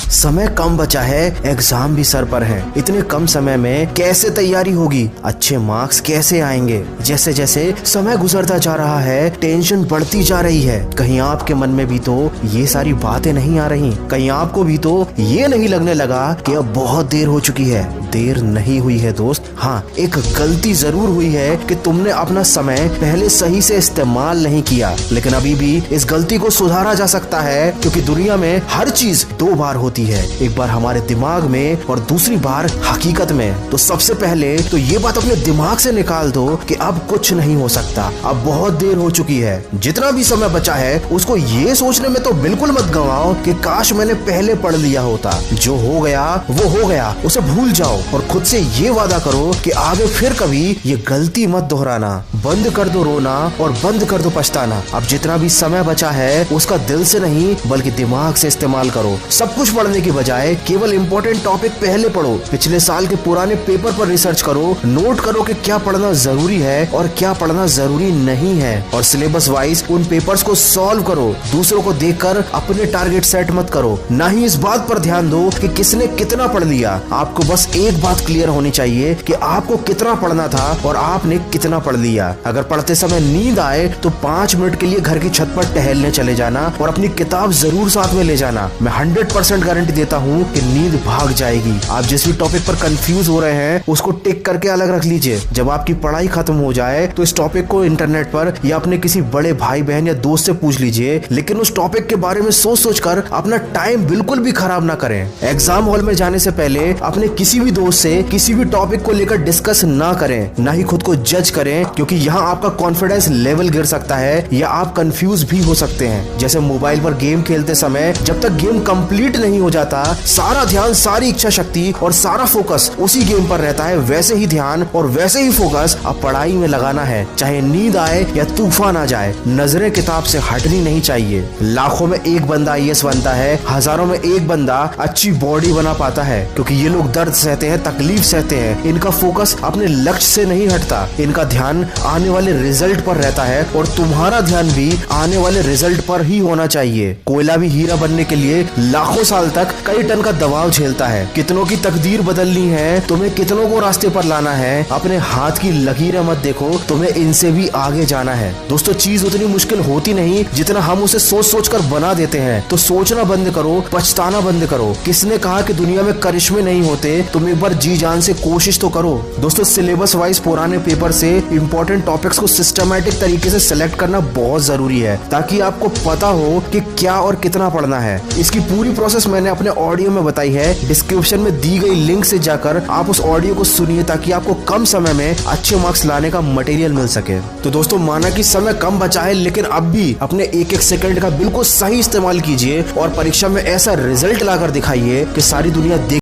समय कम बचा है, एग्जाम भी सर पर है। इतने कम समय में कैसे तैयारी होगी, अच्छे मार्क्स कैसे आएंगे। जैसे जैसे समय गुजरता जा रहा है, टेंशन बढ़ती जा रही है। कहीं आपके मन में भी तो ये सारी बातें नहीं आ रही, कहीं आपको भी तो ये नहीं लगने लगा कि अब बहुत देर हो चुकी है। देर नहीं हुई है दोस्त, हाँ एक गलती जरूर हुई है कि तुमने अपना समय पहले सही से इस्तेमाल नहीं किया। लेकिन अभी भी इस गलती को सुधारा जा सकता है, क्योंकि दुनिया में हर चीज दो बार होती है, एक बार हमारे दिमाग में और दूसरी बार हकीकत में। तो सबसे पहले तो ये बात अपने दिमाग से निकाल दो कि अब कुछ नहीं हो सकता, अब बहुत देर हो चुकी है। जितना भी समय बचा है उसको ये सोचने में तो बिल्कुल मत गंवाओ कि काश मैंने पहले पढ़ लिया होता। जो हो गया वो हो गया, उसे भूल जाओ और खुद से ये वादा करो कि आगे फिर कभी ये गलती मत दोहराना। बंद कर दो रोना और बंद कर दो पछताना। अब जितना भी समय बचा है उसका दिल से नहीं बल्कि दिमाग से इस्तेमाल करो। सब कुछ पढ़ने की बजाय केवल इम्पोर्टेंट टॉपिक पहले पढ़ो। पिछले साल के पुराने पेपर पर रिसर्च करो, नोट करो कि क्या पढ़ना जरूरी है और क्या पढ़ना जरूरी नहीं है, और सिलेबस वाइज उन पेपर्स को सॉल्व करो। दूसरों को देखकर अपने टारगेट सेट मत करो, ना ही इस बात पर ध्यान दो कि किसने कितना पढ़ लिया। आपको बस एक बात क्लियर होनी चाहिए कि आपको कितना पढ़ना था और आपने कितना पढ़ लिया। अगर पढ़ते समय नींद आए तो 5 मिनट के लिए घर की छत पर टहलने चले जाना और अपनी किताब जरूर साथ में ले जाना। मैं 100% गारंटी देता हूँ कि नींद भाग जाएगी। आप जिस भी टॉपिक पर कंफ्यूज हो रहे हैं उसको टिक करके अलग रख लीजिए। जब आपकी पढ़ाई खत्म हो जाए तो इस टॉपिक को इंटरनेट पर या अपने किसी बड़े भाई बहन या दोस्त से पूछ लीजिए, लेकिन उस टॉपिक के बारे में सोच सोच कर अपना टाइम बिल्कुल भी खराब ना करें। एग्जाम हॉल में जाने से पहले अपने किसी भी दोस्त से किसी भी टॉपिक को लेकर डिस्कस ना करें, ना ही खुद को जज करें, क्योंकि यहाँ आपका कॉन्फिडेंस लेवल गिर सकता है या आप कंफ्यूज भी हो सकते हैं। जैसे मोबाइल पर गेम खेलते समय जब तक गेम कंप्लीट नहीं हो जाता सारा ध्यान, सारी इच्छा शक्ति और सारा फोकस उसी गेम पर रहता है, वैसे ही ध्यान और वैसे ही फोकस अब पढ़ाई में लगाना है। चाहे नींद आए या तूफान आ जाए, नजरें किताब से हटनी नहीं चाहिए। लाखों में एक बंदा IAS बनता है, हजारों में एक बंदा अच्छी बॉडी बना पाता है, क्योंकि ये लोग दर्द सहते हैं, तकलीफ सहते हैं। इनका फोकस अपने लक्ष्य से नहीं हटता, इनका ध्यान आने वाले रिजल्ट पर रहता है, और तुम्हारा ध्यान भी आने वाले रिजल्ट पर ही होना चाहिए। कोयला भी हीरा बनने के लिए लाखों साल तक कई टन का दबाव झेलता है। कितनों की तकदीर बदलनी है, तुम्हें कितनों को रास्ते पर लाना है। अपने हाथ की लकीरें मत देखो, तुम्हें इनसे भी आगे जाना है। दोस्तों, चीज उतनी मुश्किल होती नहीं जितना हम उसे सोच सोच कर बना देते हैं। तो सोचना बंद करो, पछताना बंद करो। किसने कहा कि दुनिया में करिश्मे नहीं होते? तुम एक बार जी जान से कोशिश तो करो। दोस्तों, सिलेबस वाइज पुराने पेपर से इंपॉर्टेंट टॉपिक्स को सिस्टमैटिक तरीके से सिलेक्ट करना बहुत जरूरी है, ताकि आपको पता हो कि क्या और कितना पढ़ना है। इसकी पूरी प्रोसेस मैंने अपने ऑडियो में बताई है। डिस्क्रिप्शन में दी गई लिंक से जाकर आप उस ऑडियो को सुनिए, ताकि आपको कम समय में अच्छे मार्क्स लाने का मटेरियल मिल सके। तो दोस्तों, माना कि समय कम बचा है, लेकिन अब भी अपने एक एक सेकंड का बिल्कुल सही इस्तेमाल कीजिए और परीक्षा में ऐसा रिजल्ट लाकर दिखाइए कि सारी दुनिया देख